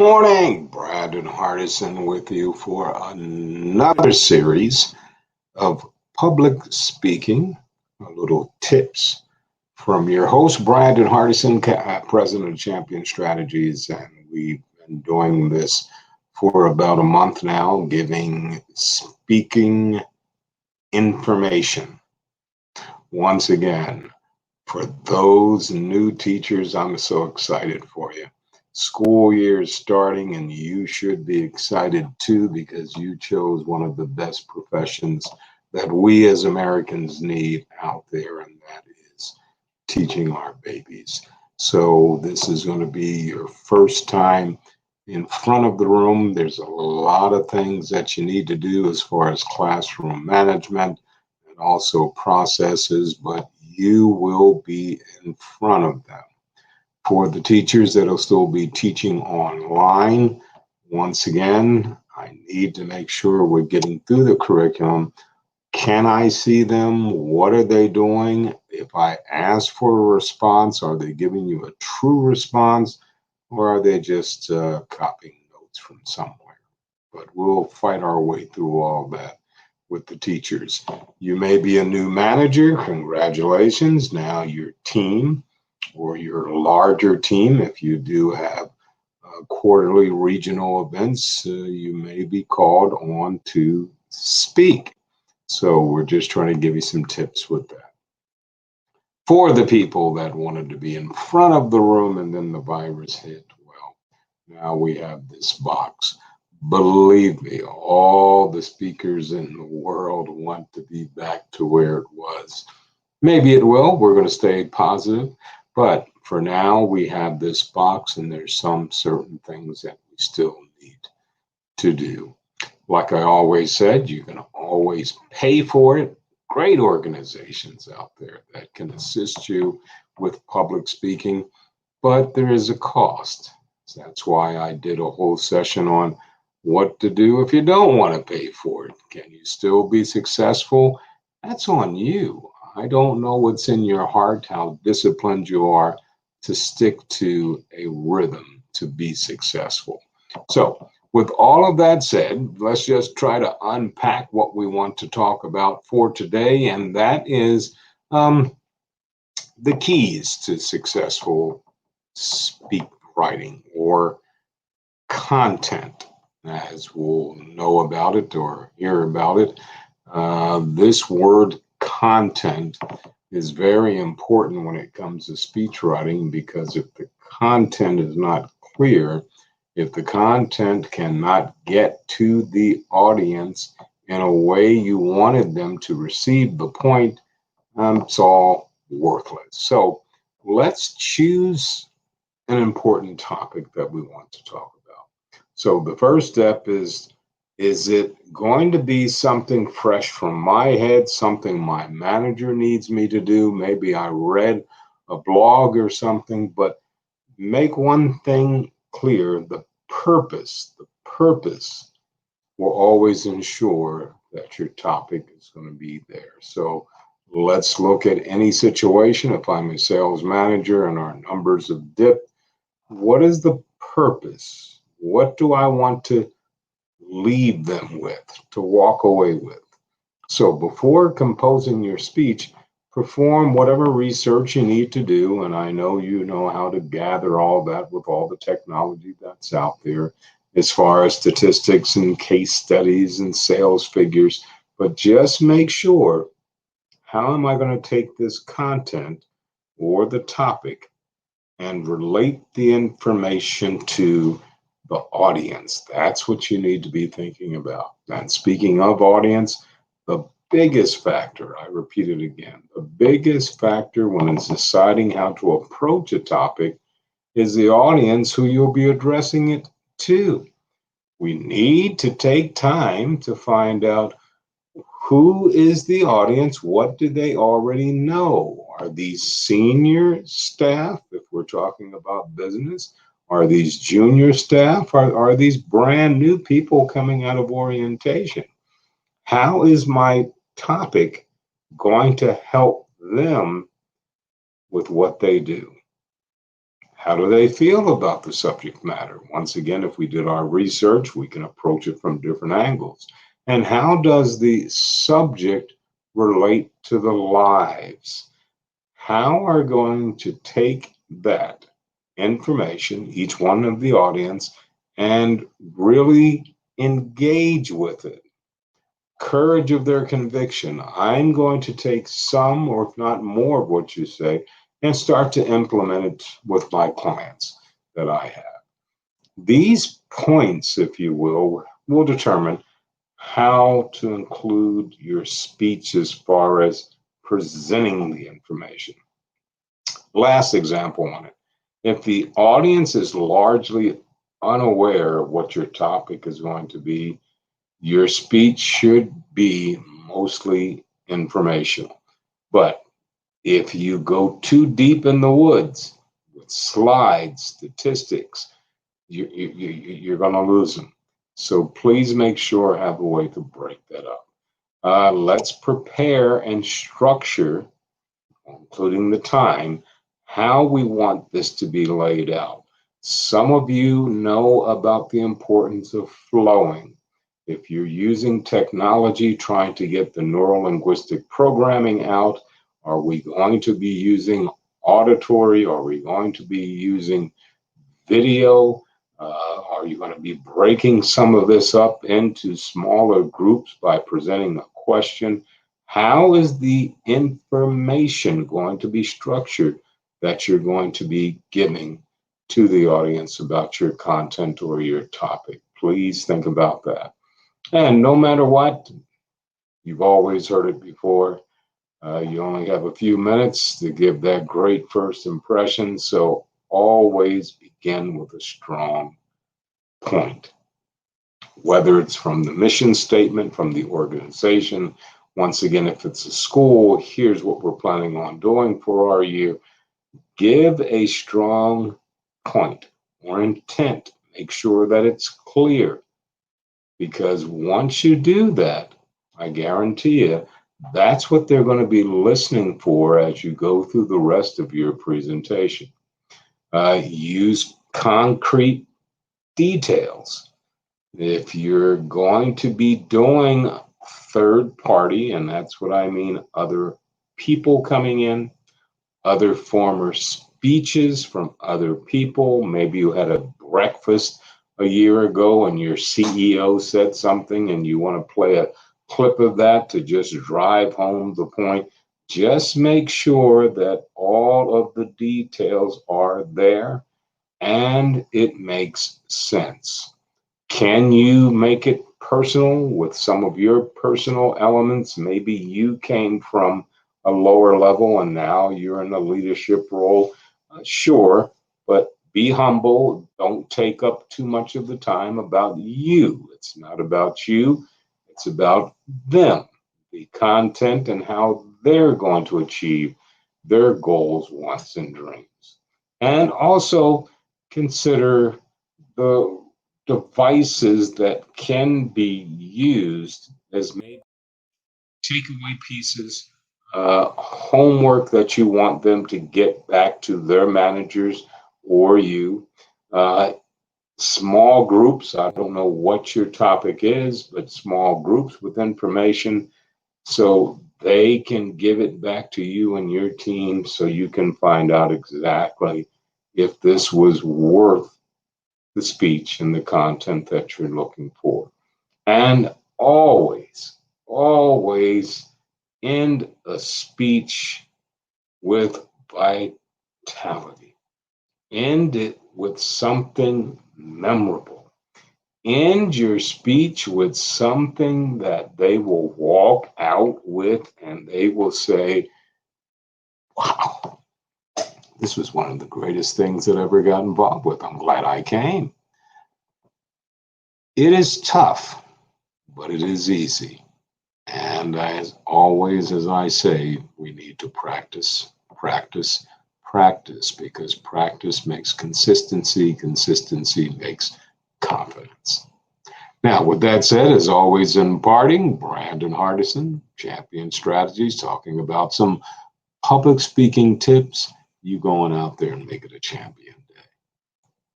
Morning, Brandon Hardison with you for another series of public speaking, a little tips from your host, Brandon Hardison, President of Champion Strategies. And we've been doing this for about a month now, giving speaking information. Once again, for those new teachers, I'm so excited for you. School year is starting, and you should be excited too because you chose one of the best professions that we as Americans need out there, and that is teaching our babies. So, this is going to be your first time in front of the room. There's a lot of things that you need to do as far as classroom management and also processes, but you will be in front of them. For the teachers that'll still be teaching online, once again, I need to make sure we're getting through the curriculum. Can I see them? What are they doing? If I ask for a response, are they giving you a true response or are they just copying notes from somewhere? But we'll fight our way through all that with the teachers. You may be a new manager. Congratulations. Now your team or your larger team, if you do have quarterly regional events, you may be called on to speak. So we're just trying to give you some tips with that. For the people that wanted to be in front of the room and then the virus hit, well, now we have this box. Believe me, all the speakers in the world want to be back to where it was. Maybe it will. We're going to stay positive. But for now, we have this box, and there's some certain things that we still need to do. Like I always said, you can always pay for it. Great organizations out there that can assist you with public speaking, but there is a cost. So that's why I did a whole session on what to do if you don't want to pay for it. Can you still be successful? That's on you. I don't know what's in your heart, how disciplined you are to stick to a rhythm to be successful. So, with all of that said, let's just try to unpack what we want to talk about for today, and that is the keys to successful speak writing or content, as we'll know about it or hear about it. This word content is very important when it comes to speech writing because if the content is not clear, if the content cannot get to the audience in a way you wanted them to receive the point, it's all worthless. So let's choose an important topic that we want to talk about. So the first step is it going to be something fresh from my head, something my manager needs me to do? Maybe I read a blog or something, but make one thing clear, the purpose will always ensure that your topic is going to be there. So let's look at any situation. If I'm a sales manager and our numbers have dipped, what is the purpose? What do I want to leave them with, to walk away with? So before composing your speech, perform whatever research you need to do. And I know you know how to gather all that with all the technology that's out there as far as statistics and case studies and sales figures. But just make sure, how am I going to take this content or the topic and relate the information to the audience? That's what you need to be thinking about. And speaking of audience, the biggest factor, I repeat it again, the biggest factor when it's deciding how to approach a topic is the audience who you'll be addressing it to. We need to take time to find out who is the audience, what do they already know? Are these senior staff, if we're talking about business? Are these junior staff? Are these brand new people coming out of orientation? How is my topic going to help them with what they do? How do they feel about the subject matter? Once again, if we did our research, we can approach it from different angles. And how does the subject relate to the lives? How are going to take that information, each one of the audience, and really engage with it? Courage of their conviction. I'm going to take some, or if not more, of what you say and start to implement it with my clients that I have. These points, if you will determine how to include your speech as far as presenting the information. Last example on it. If the audience is largely unaware of what your topic is going to be, your speech should be mostly informational. But if you go too deep in the woods with slides, statistics, you're going to lose them. So please make sure I have a way to break that up. Let's prepare and structure, including the time, how we want this to be laid out. Some of you know about the importance of flowing. If you're using technology trying to get the neuro-linguistic programming out, are we going to be using auditory? Are we going to be using video? Are you going to be breaking some of this up into smaller groups by presenting a question? How is the information going to be structured that you're going to be giving to the audience about your content or your topic? Please think about that. And no matter what, you've always heard it before. You only have a few minutes to give that great first impression. So always begin with a strong point, whether it's from the mission statement, from the organization. Once again, if it's a school, here's what we're planning on doing for our year. Give a strong point or intent. Make sure that it's clear. Because once you do that, I guarantee you, that's what they're going to be listening for as you go through the rest of your presentation. Use concrete details. If you're going to be doing third party, and that's what I mean, other people coming in, other former speeches from other people, maybe you had a breakfast a year ago and your CEO said something and you want to play a clip of that to just drive home the point. Just make sure that all of the details are there and it makes sense. Can you make it personal with some of your personal elements? Maybe you came from a lower level and now you're in a leadership role. Sure, but be humble. Don't take up too much of the time about you. It's not about you, it's about them, the content, and how they're going to achieve their goals, wants, and dreams. And also consider the devices that can be used as maybe takeaway pieces, homework that you want them to get back to their managers or you. Uh, Small groups, I don't know what your topic is, but small groups with information so they can give it back to you and your team so you can find out exactly if this was worth the speech and the content that you're looking for. And always end a speech with vitality. End it with something memorable. End your speech with something that they will walk out with and they will say, wow, this was one of the greatest things that I ever got involved with. I'm glad I came. It is tough, but it is easy. And as always, as I say, we need to practice, practice, practice, because practice makes consistency, consistency makes confidence. Now, with that said, as always in parting, Brandon Hardison, Champion Strategies, talking about some public speaking tips. You going out there and make it a champion.